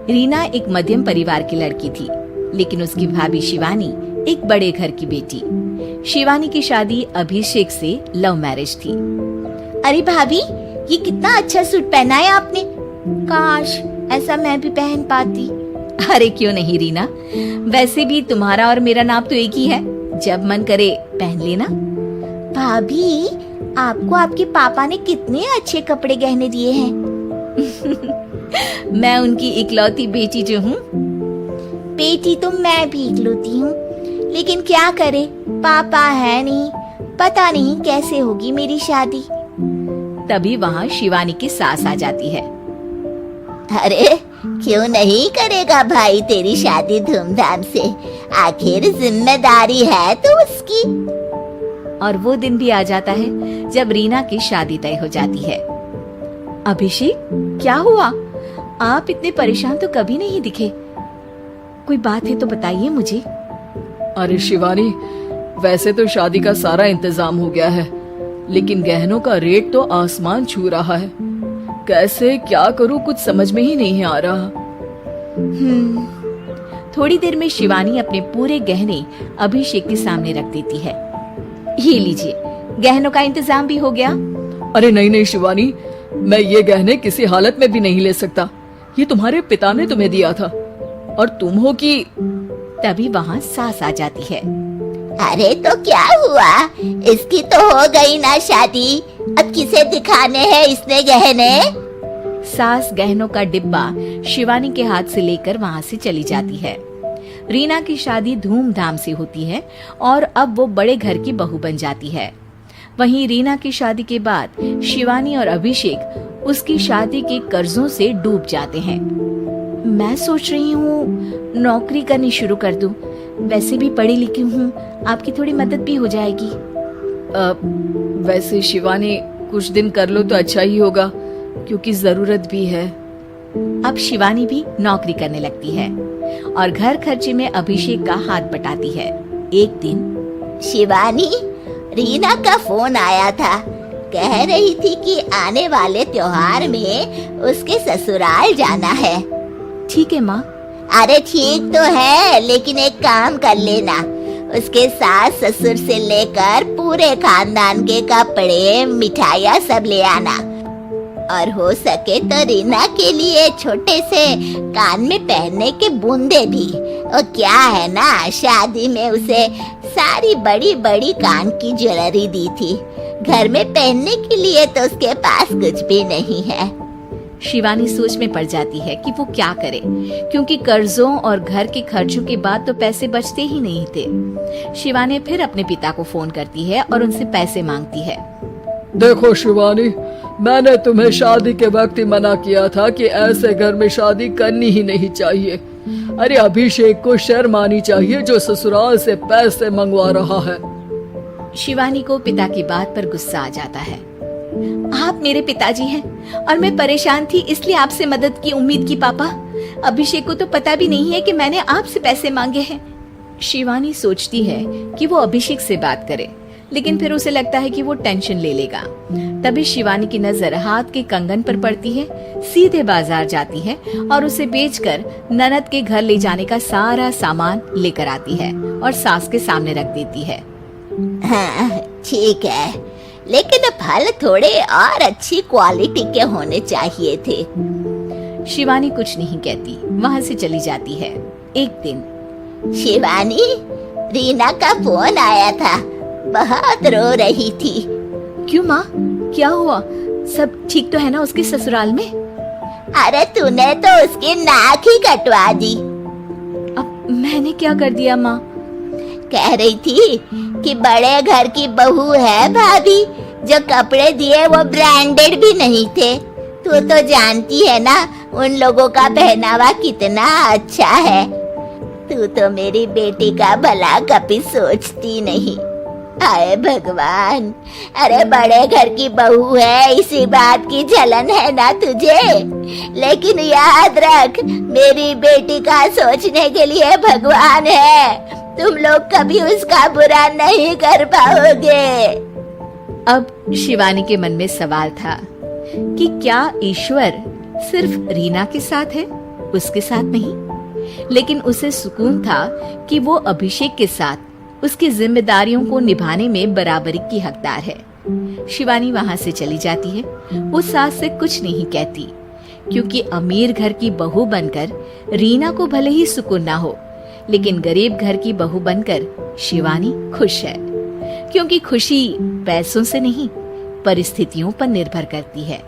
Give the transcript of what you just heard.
रीना एक मध्यम परिवार की लड़की थी, लेकिन उसकी भाभी शिवानी एक बड़े घर की बेटी। शिवानी की शादी अभिषेक से लव मैरिज थी। अरे भाभी, ये कितना अच्छा सूट पहना है आपने। काश ऐसा मैं भी पहन पाती। अरे क्यों नहीं रीना, वैसे भी तुम्हारा और मेरा नाप तो एक ही है, जब मन करे पहन लेना। भाभी, आपको आपके पापा ने कितने अच्छे कपड़े गहने दिए हैं। मैं उनकी इकलौती बेटी जो हूँ। बेटी तो मैं भी इकलौती हूँ, लेकिन क्या करे, पापा है नहीं, पता नहीं कैसे होगी मेरी शादी। तभी वहाँ शिवानी की सास आ जाती है। अरे क्यों नहीं करेगा भाई तेरी शादी धूमधाम से, आखिर जिम्मेदारी है तो उसकी। और वो दिन भी आ जाता है जब रीना की शादी तय हो जाती है। अभिषेक, क्या हुआ? आप इतने परेशान तो कभी नहीं दिखे, कोई बात है तो बताइए मुझे। अरे शिवानी, वैसे तो शादी का सारा इंतजाम हो गया है, लेकिन गहनों का रेट तो आसमान छू रहा है। कैसे क्या करूं, कुछ समझ में ही नहीं आ रहा। थोड़ी देर में शिवानी अपने पूरे गहने अभिषेक के सामने रख देती है। ये लीजिए, गहनों का इंतजाम भी हो गया। अरे नहीं नहीं शिवानी, मैं ये गहने किसी हालत में भी नहीं ले सकता। ये तुम्हारे पिता ने तुम्हें दिया था, और तुम हो कि। तभी वहाँ सास आ जाती है। अरे तो क्या हुआ, इसकी तो हो गई ना शादी, अब किसे दिखाने हैं इसने गहने। सास गहनों का डिब्बा शिवानी के हाथ से लेकर वहाँ से चली जाती है। रीना की शादी धूमधाम से होती है और अब वो बड़े घर की बहू बन जाती है। वहीं रीना की शादी के बाद शिवानी और अभिषेक उसकी शादी के कर्जों से डूब जाते हैं। मैं सोच रही हूँ नौकरी करनी शुरू कर दूं, वैसे भी पढ़ी लिखी हूँ, आपकी थोड़ी मदद भी हो जाएगी। वैसे शिवानी, कुछ दिन कर लो तो अच्छा ही होगा, क्योंकि जरूरत भी है। अब शिवानी भी नौकरी करने लगती है और घर खर्चे में अभिषेक का हाथ बटाती है। एक दिन शिवानी, रीना का फोन आया था, कह रही थी कि आने वाले त्योहार में उसके ससुराल जाना है। ठीक है माँ। अरे ठीक तो है, लेकिन एक काम कर लेना, उसके सास ससुर से लेकर पूरे खानदान के कपड़े मिठाइयाँ सब ले आना, और हो सके तो रीना के लिए छोटे से कान में पहनने के बूंदे भी। और क्या है ना, शादी में उसे सारी बड़ी बड़ी कान की ज्वेलरी दी थी, घर में पहनने के लिए तो उसके पास कुछ भी नहीं है। शिवानी सोच में पड़ जाती है कि वो क्या करे, क्योंकि कर्जों और घर के खर्चों के बाद तो पैसे बचते ही नहीं थे। शिवानी फिर अपने पिता को फोन करती है और उनसे पैसे मांगती है। देखो शिवानी, मैंने तुम्हें शादी के वक्त ही मना किया था कि ऐसे घर में शादी करनी ही नहीं चाहिए। अरे अभिषेक को शर्म आनी चाहिए जो ससुराल से पैसे मंगवा रहा है। शिवानी को पिता की बात पर गुस्सा आ जाता है। आप मेरे पिताजी हैं और मैं परेशान थी, इसलिए आपसे मदद की उम्मीद की पापा। अभिषेक को तो पता भी नहीं है कि मैंने आपसे पैसे मांगे हैं। शिवानी सोचती है कि वो अभिषेक से बात करे, लेकिन फिर उसे लगता है कि वो टेंशन ले लेगा। तभी शिवानी की नजर हाथ के कंगन पर पड़ती है, सीधे बाजार जाती है और उसे बेचकर ननद के घर ले जाने का सारा सामान लेकर आती है और सास के सामने रख देती है। हाँ ठीक है, लेकिन फल थोड़े और अच्छी क्वालिटी के होने चाहिए थे। शिवानी कुछ नहीं कहती, वहाँ से चली जाती है। एक दिन शिवानी, रीना का फोन आया था, बहुत रो रही थी। क्यों माँ, क्या हुआ? सब ठीक तो है ना उसके ससुराल में? अरे तूने तो उसकी नाक ही कटवा दी। अब मैंने क्या कर दिया माँ? कह रही थी कि बड़े घर की बहू है भाभी, जो कपड़े दिए वो ब्रांडेड भी नहीं थे। तू तो जानती है ना उन लोगों का पहनावा कितना अच्छा है। तू तो मेरी बेटी का भला कभी सोचती नहीं। हाय भगवान, अरे बड़े घर की बहू है, इसी बात की जलन है ना तुझे? लेकिन याद रख, मेरी बेटी का सोचने के लिए भगवान है। तुम लोग कभी उसका बुरा नहीं कर पाओगे। अब शिवानी के मन में सवाल था कि क्या ईश्वर सिर्फ रीना के साथ है उसके साथ नहीं, लेकिन उसे सुकून था कि वो अभिषेक के साथ उसकी जिम्मेदारियों को निभाने में बराबरी की हकदार है। शिवानी वहां से चली जाती है। वो सास से कुछ नहीं कहती, क्योंकि अमीर घर की बहू बनकर रीना को भले ही सुकून ना हो, लेकिन गरीब घर की बहू बनकर शिवानी खुश है, क्योंकि खुशी पैसों से नहीं परिस्थितियों पर निर्भर करती है।